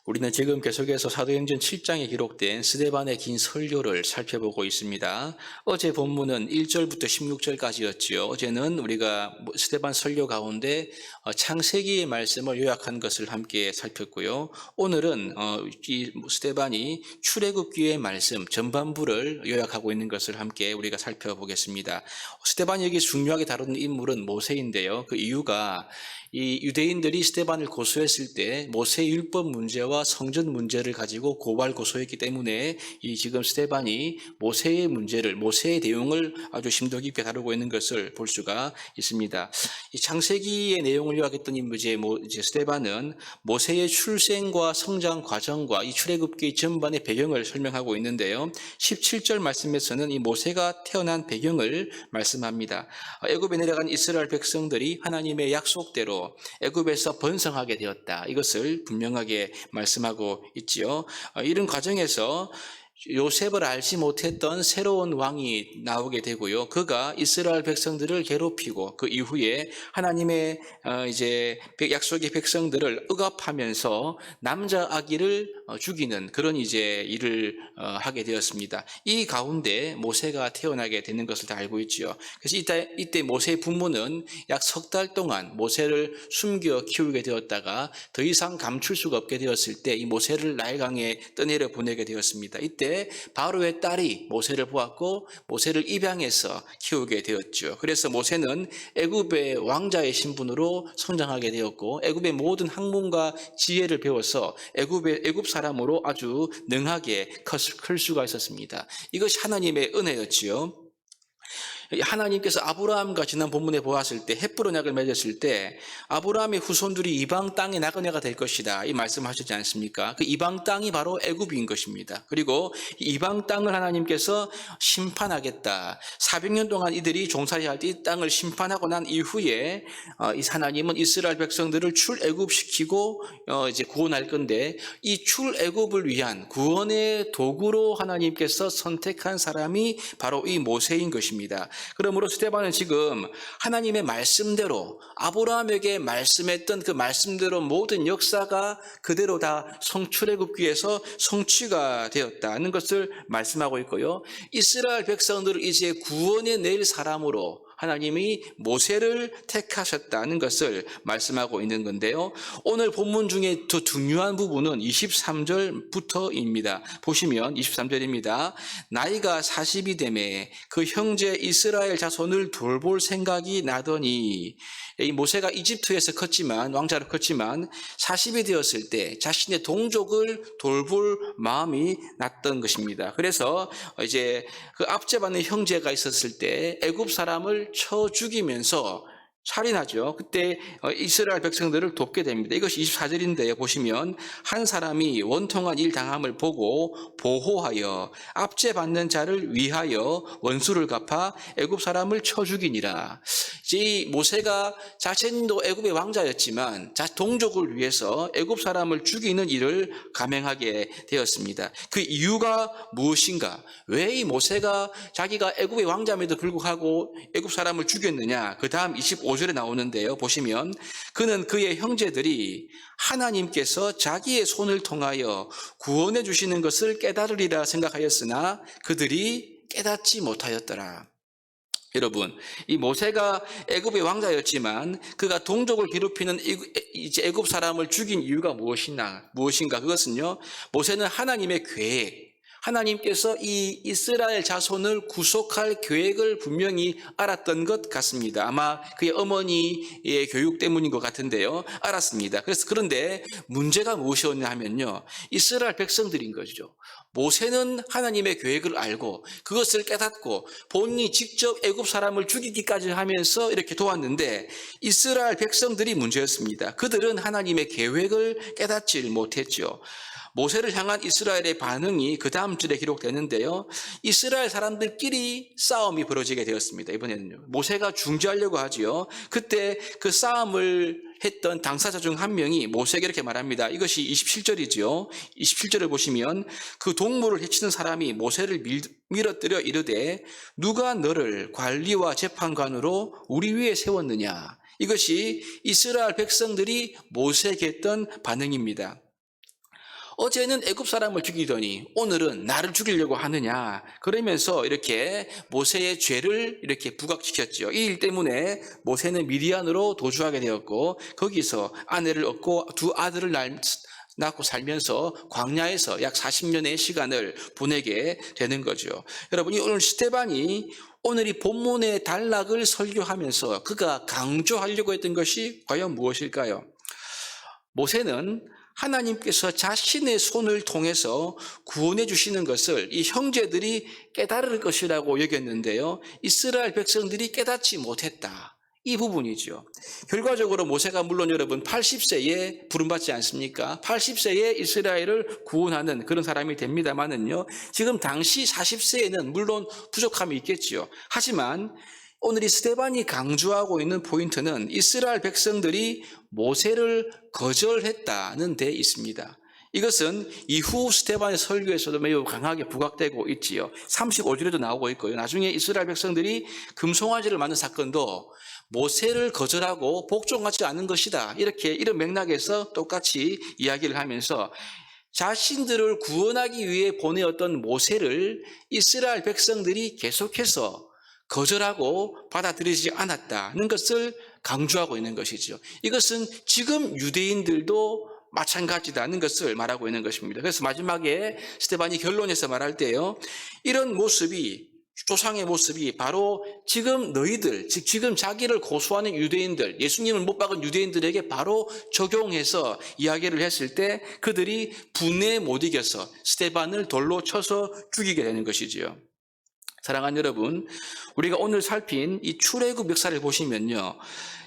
우리는 지금 계속해서 사도행전 7장에 기록된 스데반의 긴 설교를 살펴보고 있습니다. 어제 본문은 1절부터 16절까지였지요. 어제는 우리가 스데반 설교 가운데 창세기의 말씀을 요약한 것을 함께 살폈고요. 오늘은 이 스데반이 출애굽기의 말씀 전반부를 요약하고 있는 것을 함께 우리가 살펴보겠습니다. 스데반이 여기 중요하게 다루는 인물은 모세인데요. 그 이유가 이 유대인들이 스데반을 고소했을 때 모세 율법 문제와 성전 문제를 가지고 고발 고소했기 때문에 이 지금 스데반이 모세의 문제를, 모세의 내용을 아주 심도 깊게 다루고 있는 것을 볼 수가 있습니다. 이 창세기의 내용을 요약했던 인물이 이제 스데반은 모세의 출생과 성장 과정과 이 출애굽기 전반의 배경을 설명하고 있는데요. 17절 말씀에서는 이 모세가 태어난 배경을 말씀합니다. 애굽에 내려간 이스라엘 백성들이 하나님의 약속대로 애굽에서 번성하게 되었다. 이것을 분명하게 말씀하고 있지요. 이런 과정에서 요셉을 알지 못했던 새로운 왕이 나오게 되고요. 그가 이스라엘 백성들을 괴롭히고 그 이후에 하나님의 이제 약속의 백성들을 억압하면서 남자 아기를 죽이는 그런 이제 일을 하게 되었습니다. 이 가운데 모세가 태어나게 되는 것을 다 알고 있지요. 그래서 이때 모세의 부모는 약 석 달 동안 모세를 숨겨 키우게 되었다가 더 이상 감출 수가 없게 되었을 때 이 모세를 나일강에 떠내려 보내게 되었습니다. 이때 바로의 딸이 모세를 보았고 모세를 입양해서 키우게 되었죠. 그래서 모세는 애굽의 왕자의 신분으로 성장하게 되었고 애굽의 모든 학문과 지혜를 배워서 애굽 사람으로 아주 능하게 클 수가 있었습니다. 이것이 하나님의 은혜였지요. 하나님께서 아브라함과 지난 본문에 보았을 때 헷불 언약을 맺었을 때 아브라함의 후손들이 이방 땅의 나그네가 될 것이다 이 말씀하셨지 않습니까? 그 이방 땅이 바로 애굽인 것입니다. 그리고 이방 땅을 하나님께서 심판하겠다. 400년 동안 이들이 종살이할 때 이 땅을 심판하고 난 이후에 이 하나님은 이스라엘 백성들을 출애굽시키고 이제 구원할 건데 이 출애굽을 위한 구원의 도구로 하나님께서 선택한 사람이 바로 이 모세인 것입니다. 그러므로 스데반은 지금 하나님의 말씀대로 아브라함에게 말씀했던 그 말씀대로 모든 역사가 그대로 다 출애굽기에서 성취가 되었다는 것을 말씀하고 있고요. 이스라엘 백성들을 이제 구원해 낼 사람으로 하나님이 모세를 택하셨다는 것을 말씀하고 있는 건데요. 오늘 본문 중에 더 중요한 부분은 23절부터입니다. 보시면 23절입니다. 나이가 40이 되매 그 형제 이스라엘 자손을 돌볼 생각이 나더니 이 모세가 이집트에서 컸지만 왕자로 컸지만 40이 되었을 때 자신의 동족을 돌볼 마음이 났던 것입니다. 그래서 이제 그 압제받는 형제가 있었을 때 애굽 사람을 쳐 죽이면서 살인하죠. 그때 이스라엘 백성들을 돕게 됩니다. 이것이 24절인데요. 보시면 한 사람이 원통한 일 당함을 보고 보호하여 압제받는 자를 위하여 원수를 갚아 애굽 사람을 쳐 죽이니라. 이 모세가 자신도 애굽의 왕자였지만 동족을 위해서 애굽 사람을 죽이는 일을 감행하게 되었습니다. 그 이유가 무엇인가? 왜 이 모세가 자기가 애굽의 왕자임에도 불구하고 애굽 사람을 죽였느냐? 그 다음 25절에 나오는데요. 보시면 그는 그의 형제들이 하나님께서 자기의 손을 통하여 구원해 주시는 것을 깨달으리라 생각하였으나 그들이 깨닫지 못하였더라. 여러분, 이 모세가 애굽의 왕자였지만 그가 동족을 괴롭히는 애굽 사람을 죽인 이유가 무엇인가? 그것은요, 모세는 하나님의 계획, 하나님께서 이 이스라엘 자손을 구속할 계획을 분명히 알았던 것 같습니다. 아마 그의 어머니의 교육 때문인 것 같은데요. 알았습니다. 그런데 문제가 무엇이었냐 하면요. 이스라엘 백성들인 거죠. 모세는 하나님의 계획을 알고 그것을 깨닫고 본인이 직접 애굽 사람을 죽이기까지 하면서 이렇게 도왔는데 이스라엘 백성들이 문제였습니다. 그들은 하나님의 계획을 깨닫지 못했죠. 모세를 향한 이스라엘의 반응이 그 다음 절에 기록되는데요. 이스라엘 사람들끼리 싸움이 벌어지게 되었습니다. 이번에는요. 모세가 중재하려고 하지요. 그때 그 싸움을 했던 당사자 중 한 명이 모세에게 이렇게 말합니다. 이것이 27절이죠. 27절을 보시면 그 동물을 해치는 사람이 모세를 밀어뜨려 이르되 누가 너를 관리와 재판관으로 우리 위에 세웠느냐. 이것이 이스라엘 백성들이 모세에게 했던 반응입니다. 어제는 애굽 사람을 죽이더니 오늘은 나를 죽이려고 하느냐. 그러면서 이렇게 모세의 죄를 이렇게 부각시켰죠. 이 일 때문에 모세는 미디안으로 도주하게 되었고 거기서 아내를 얻고 두 아들을 낳고 살면서 광야에서 약 40년의 시간을 보내게 되는 거죠. 여러분, 오늘 스데반이 오늘 이 본문의 단락을 설교하면서 그가 강조하려고 했던 것이 과연 무엇일까요? 모세는 하나님께서 자신의 손을 통해서 구원해 주시는 것을 이 형제들이 깨달을 것이라고 여겼는데요. 이스라엘 백성들이 깨닫지 못했다. 이 부분이죠. 결과적으로 모세가 물론 여러분 80세에 부름받지 않습니까? 80세에 이스라엘을 구원하는 그런 사람이 됩니다만은요. 지금 당시 40세에는 물론 부족함이 있겠지요. 하지만 오늘 이 스데반이 강조하고 있는 포인트는 이스라엘 백성들이 모세를 거절했다는 데 있습니다. 이것은 이후 스데반의 설교에서도 매우 강하게 부각되고 있지요. 35절에도 나오고 있고요. 나중에 이스라엘 백성들이 금송아지를 만든 사건도 모세를 거절하고 복종하지 않은 것이다. 이런 맥락에서 똑같이 이야기를 하면서 자신들을 구원하기 위해 보내었던 모세를 이스라엘 백성들이 계속해서 거절하고 받아들이지 않았다는 것을 강조하고 있는 것이죠. 이것은 지금 유대인들도 마찬가지다는 것을 말하고 있는 것입니다. 그래서 마지막에 스데반이 결론에서 말할 때요. 이런 모습이 조상의 모습이 바로 지금 너희들, 즉 지금 자기를 고수하는 유대인들, 예수님을 못 박은 유대인들에게 바로 적용해서 이야기를 했을 때 그들이 분해에 못 이겨서 스데반을 돌로 쳐서 죽이게 되는 것이지요. 사랑하는 여러분, 우리가 오늘 살핀 이 출애굽 역사를 보시면요.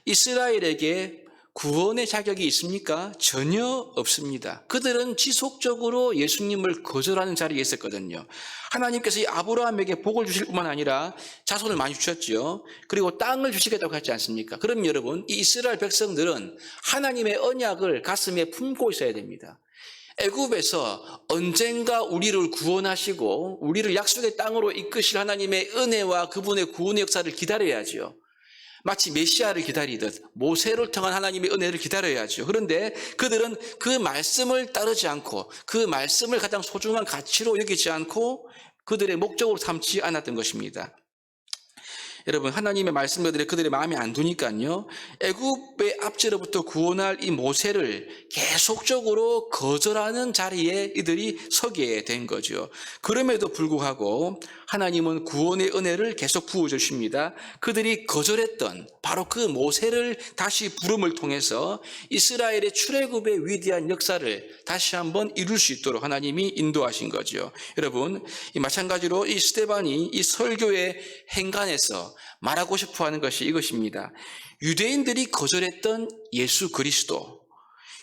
이스라엘에게 구원의 자격이 있습니까? 전혀 없습니다. 그들은 지속적으로 예수님을 거절하는 자리에 있었거든요. 하나님께서 이 아브라함에게 복을 주실 뿐만 아니라 자손을 많이 주셨죠. 그리고 땅을 주시겠다고 했지 않습니까? 그럼 여러분, 이 이스라엘 백성들은 하나님의 언약을 가슴에 품고 있어야 됩니다. 애굽에서 언젠가 우리를 구원하시고 우리를 약속의 땅으로 이끄실 하나님의 은혜와 그분의 구원의 역사를 기다려야죠. 마치 메시아를 기다리듯 모세를 통한 하나님의 은혜를 기다려야죠. 그런데 그들은 그 말씀을 따르지 않고 그 말씀을 가장 소중한 가치로 여기지 않고 그들의 목적으로 삼지 않았던 것입니다. 여러분, 하나님의 말씀들이 그들의 마음에 안 두니까요. 애굽의 압제로부터 구원할 이 모세를 계속적으로 거절하는 자리에 이들이 서게 된 거죠. 그럼에도 불구하고 하나님은 구원의 은혜를 계속 부어주십니다. 그들이 거절했던 바로 그 모세를 다시 부름을 통해서 이스라엘의 출애굽의 위대한 역사를 다시 한번 이룰 수 있도록 하나님이 인도하신 거죠. 여러분, 마찬가지로 이 스데반이 이 설교의 행간에서 말하고 싶어 하는 것이 이것입니다. 유대인들이 거절했던 예수 그리스도,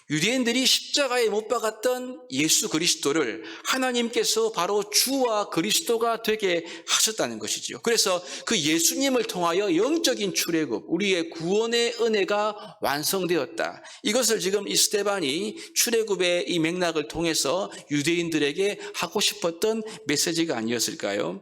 유대인들이 십자가에 못 박았던 예수 그리스도를 하나님께서 바로 주와 그리스도가 되게 하셨다는 것이죠. 그래서 그 예수님을 통하여 영적인 출애굽, 우리의 구원의 은혜가 완성되었다. 이것을 지금 이 스데반이 출애굽의 이 맥락을 통해서 유대인들에게 하고 싶었던 메시지가 아니었을까요?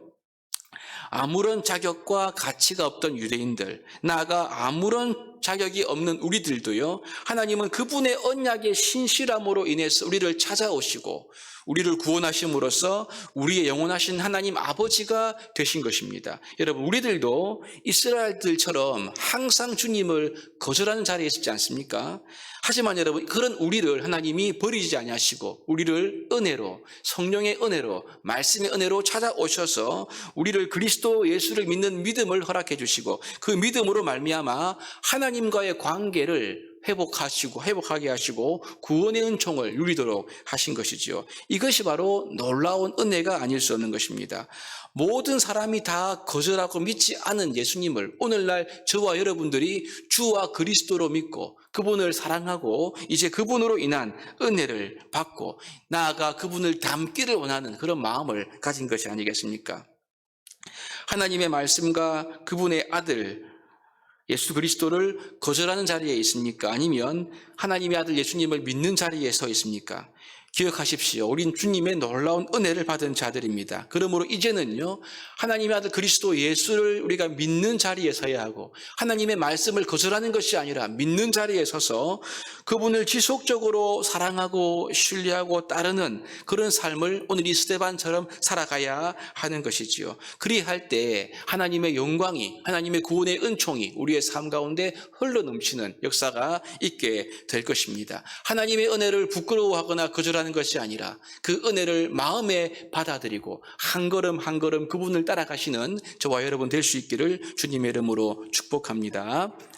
아무런 자격과 가치가 없던 유대인들, 나아가 아무런 자격이 없는 우리들도요, 하나님은 그분의 언약의 신실함으로 인해서 우리를 찾아오시고 우리를 구원하심으로써 우리의 영원하신 하나님 아버지가 되신 것입니다. 여러분, 우리들도 이스라엘들처럼 항상 주님을 거절하는 자리에 있지 않습니까? 하지만 여러분, 그런 우리를 하나님이 버리지 아니하시고 우리를 은혜로, 성령의 은혜로, 말씀의 은혜로 찾아오셔서 우리를 그리스도 예수를 믿는 믿음을 허락해 주시고 그 믿음으로 말미암아 하나님과의 관계를 회복하게 하시고 구원의 은총을 누리도록 하신 것이지요. 이것이 바로 놀라운 은혜가 아닐 수 없는 것입니다. 모든 사람이 다 거절하고 믿지 않은 예수님을 오늘날 저와 여러분들이 주와 그리스도로 믿고 그분을 사랑하고 이제 그분으로 인한 은혜를 받고 나아가 그분을 닮기를 원하는 그런 마음을 가진 것이 아니겠습니까? 하나님의 말씀과 그분의 아들 예수 그리스도를 거절하는 자리에 있습니까? 아니면 하나님의 아들 예수님을 믿는 자리에 서 있습니까? 기억하십시오. 우린 주님의 놀라운 은혜를 받은 자들입니다. 그러므로 이제는요, 하나님의 아들 그리스도 예수를 우리가 믿는 자리에 서야 하고, 하나님의 말씀을 거절하는 것이 아니라 믿는 자리에 서서 그분을 지속적으로 사랑하고 신뢰하고 따르는 그런 삶을 오늘 이 스데반처럼 살아가야 하는 것이지요. 그리할 때 하나님의 영광이, 하나님의 구원의 은총이 우리의 삶 가운데 흘러넘치는 역사가 있게 될 것입니다. 하나님의 은혜를 부끄러워하거나 거절하는 것이 아니라 그 은혜를 마음에 받아들이고 한 걸음 한 걸음 그분을 따라가시는 저와 여러분 될 수 있기를 주님의 이름으로 축복합니다.